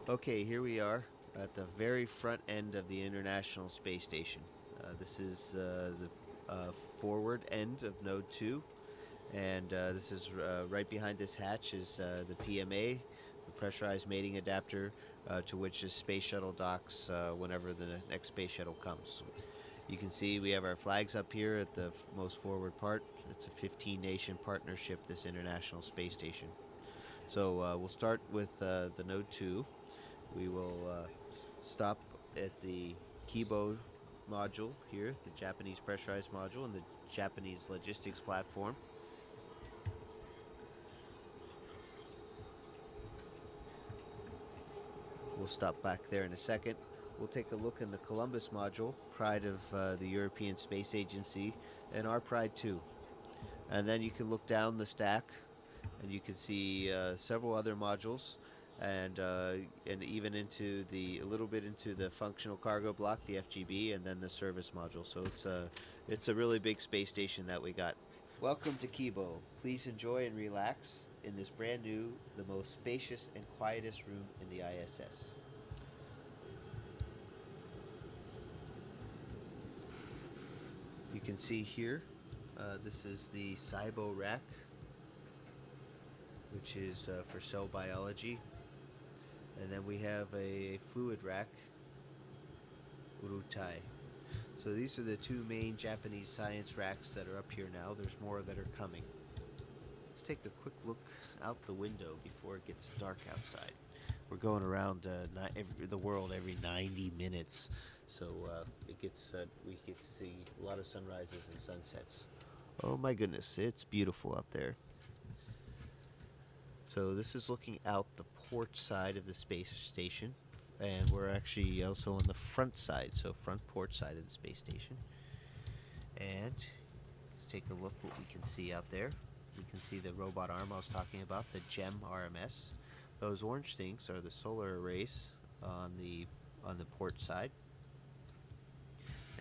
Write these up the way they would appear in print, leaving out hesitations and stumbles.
Okay, here we are at the very front end of the International Space Station. This is the forward end of Node 2, and this is right behind this hatch is the PMA, the pressurized mating adapter, to which the space shuttle docks whenever the next space shuttle comes. You can see we have our flags up here at the most forward part. It's a 15-nation partnership, this International Space Station. So we'll start with the Node 2. We will stop at the Kibo module here, the Japanese pressurized module, and the Japanese logistics platform. We'll stop back there in a second. We'll take a look in the Columbus module, pride of the European Space Agency, and our pride too. And then you can look down the stack, and you can see several other modules, and even into a little bit into the functional cargo block, the FGB, and then the service module. So it's a really big space station that we got. Welcome to Kibo. Please enjoy and relax in this brand new, the most spacious and quietest room in the ISS. You can see here, this is the SIBO rack, which is for cell biology. And then we have a fluid rack, Urutai. So these are the two main Japanese science racks that are up here now. There's more that are coming. Let's take a quick look out the window before it gets dark outside. We're going around the world every 90 minutes, so we get to see a lot of sunrises and sunsets. Oh my goodness, it's beautiful out there. So this is looking out the port side of the space station, and we're actually also on the front side, so front port side of the space station. And let's take a look what we can see out there. We can see the robot arm I was talking about, the GEM RMS. Those orange things are the solar arrays on the port side.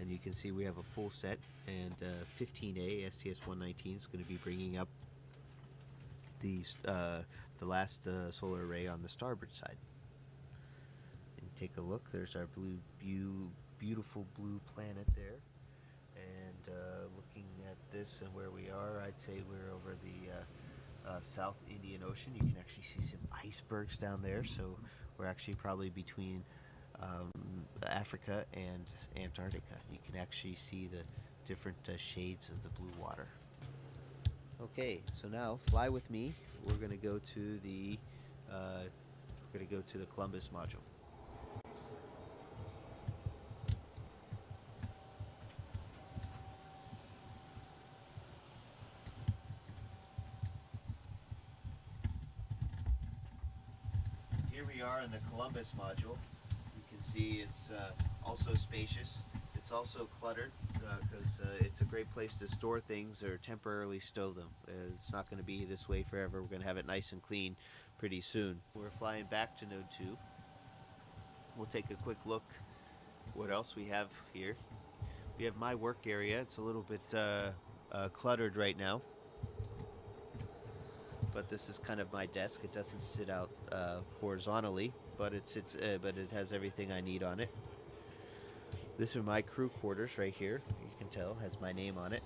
And you can see we have a full set, and 15A STS-119 is going to be bringing up the last solar array on the starboard side. And take a look. There's our beautiful blue planet there. And looking at this and where we are, I'd say we're over the South Indian Ocean. You can actually see some icebergs down there. So we're actually probably between Africa and Antarctica. You can actually see the different shades of the blue water. Okay, so now fly with me. We're going to go to the Columbus module. Here we are in the Columbus module. You can see it's also spacious. It's also cluttered because it's a great place to store things or temporarily stow them. It's not going to be this way forever. We're going to have it nice and clean pretty soon. We're flying back to Node 2. We'll take a quick look what else we have here. We have my work area. It's a little bit cluttered right now, but this is kind of my desk. It doesn't sit out horizontally, but it has everything I need on it. This are my crew quarters right here. You can tell has my name on it.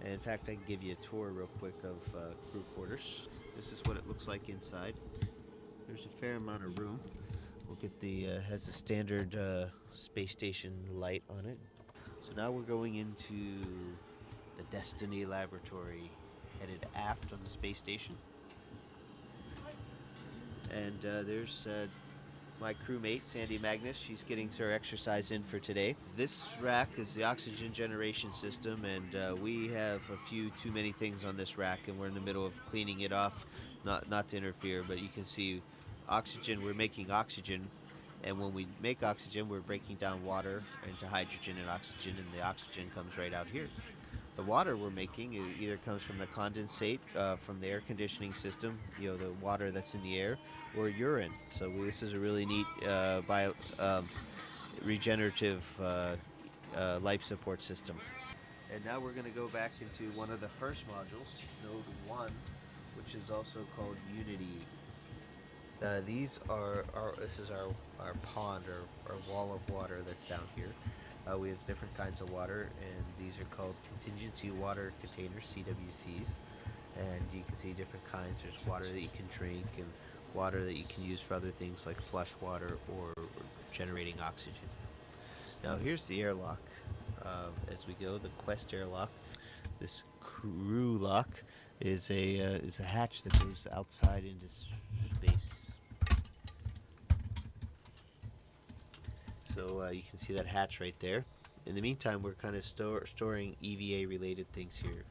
And in fact, I can give you a tour real quick of crew quarters. This is what it looks like inside. There's a fair amount of room. We'll get has a standard space station light on it. So now we're going into the Destiny Laboratory, headed aft on the space station. And there's my crewmate, Sandy Magnus. She's getting her exercise in for today. This rack is the oxygen generation system, and we have a few too many things on this rack, and we're in the middle of cleaning it off, not to interfere, but you can see oxygen, we're making oxygen, and when we make oxygen, we're breaking down water into hydrogen and oxygen, and the oxygen comes right out here. The water we're making either comes from the condensate from the air conditioning system, the water that's in the air, or urine. So this is a really neat regenerative life support system. And now we're going to go back into one of the first modules, Node 1, which is also called Unity. These are this is our pond or wall of water that's down here. We have different kinds of water, and these are called contingency water containers, CWCs. And you can see different kinds. There's water that you can drink, and water that you can use for other things like flush water or generating oxygen. Now here's the airlock. As we go, the Quest airlock. This crew lock is a hatch that goes outside into space. So you can see that hatch right there. In the meantime, we're kind of storing EVA related things here.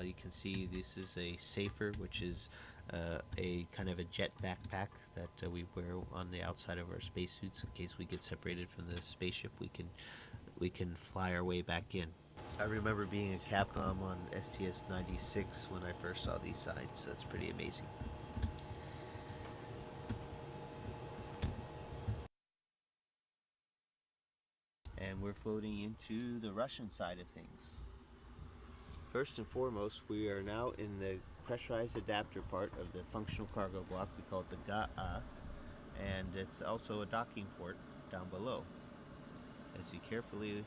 You can see this is a safer, which is a kind of a jet backpack that we wear on the outside of our spacesuits in case we get separated from the spaceship. We can fly our way back in. I remember being a Capcom on STS-96 when I first saw these signs. That's pretty amazing. And we're floating into the Russian side of things. First and foremost, we are now in the pressurized adapter part of the functional cargo block. We call it the GA, and it's also a docking port down below. As you carefully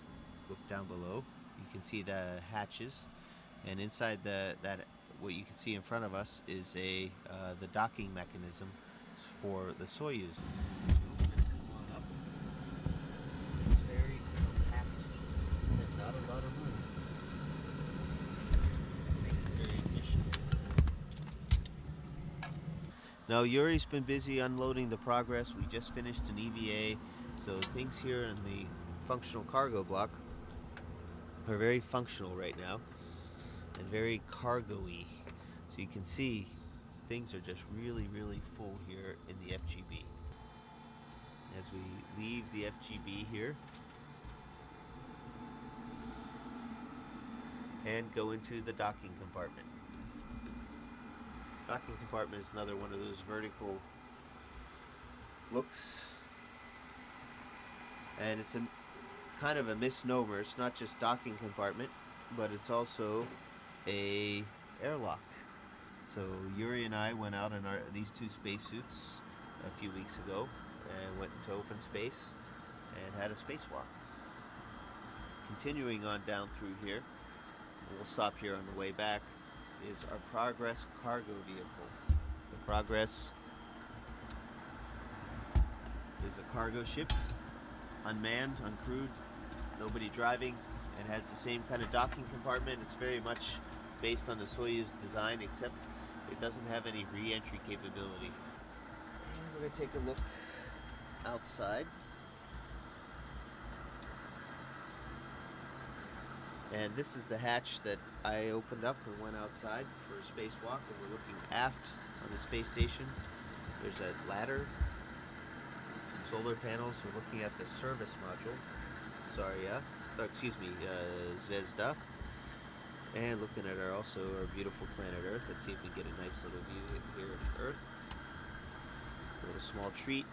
look down below, you can see the hatches, and inside that what you can see in front of us is the docking mechanism for the Soyuz. It's very compact and not a lot of room. Makes it very efficient. Now Yuri's been busy unloading the Progress. We just finished an EVA, so things here in the functional cargo block are very functional right now and very cargo-y. So you can see things are just really full here in the FGB. As we leave the FGB here and go into the docking compartment. Docking compartment is another one of those vertical looks, and it's a kind of a misnomer. It's not just docking compartment, but it's also a airlock. So Yuri and I went out in these two spacesuits a few weeks ago and went into open space and had a spacewalk. Continuing on down through here, we'll stop here on the way back, is our Progress cargo vehicle. The Progress is a cargo ship, unmanned, uncrewed, nobody driving, and has the same kind of docking compartment. It's very much based on the Soyuz design, except it doesn't have any re-entry capability. And we're going to take a look outside. And this is the hatch that I opened up and went outside for a spacewalk, and we're looking aft on the space station. There's a ladder, some solar panels. We're looking at the service module, Zvezda, and looking at our beautiful planet Earth. Let's see if we get a nice little view here of Earth. A little small treat,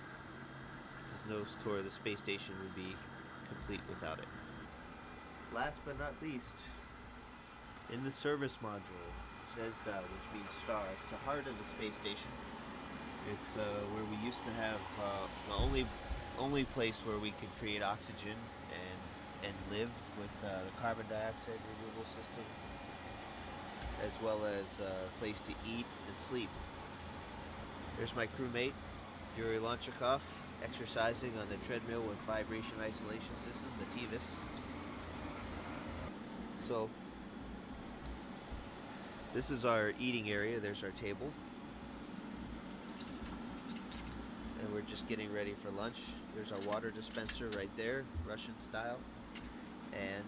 because no tour of the space station would be complete without it. Last but not least, in the service module, Zvezda, which means star. It's the heart of the space station. It's where we used to have the only place where we could create oxygen and live with the carbon dioxide removal system, as well as a place to eat and sleep. There's my crewmate, Yuri Lonchikov, exercising on the treadmill with vibration isolation system, the TVIS. So this is our eating area. There's our table. And we're just getting ready for lunch. There's our water dispenser right there, Russian style. And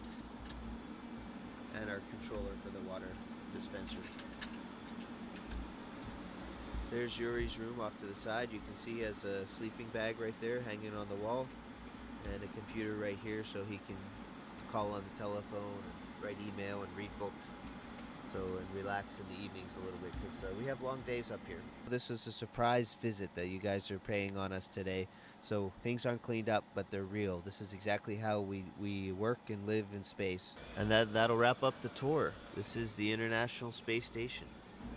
our controller for the water dispenser. There's Yuri's room off to the side. You can see he has a sleeping bag right there hanging on the wall, and a computer right here so he can call on the telephone, and write email, and read books. And relax in the evenings a little bit, because we have long days up here. This is a surprise visit that you guys are paying on us today. So things aren't cleaned up, but they're real. This is exactly how we work and live in space. And that'll wrap up the tour. This is the International Space Station.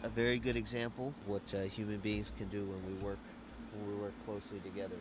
A very good example of what human beings can do when we work when we work closely together.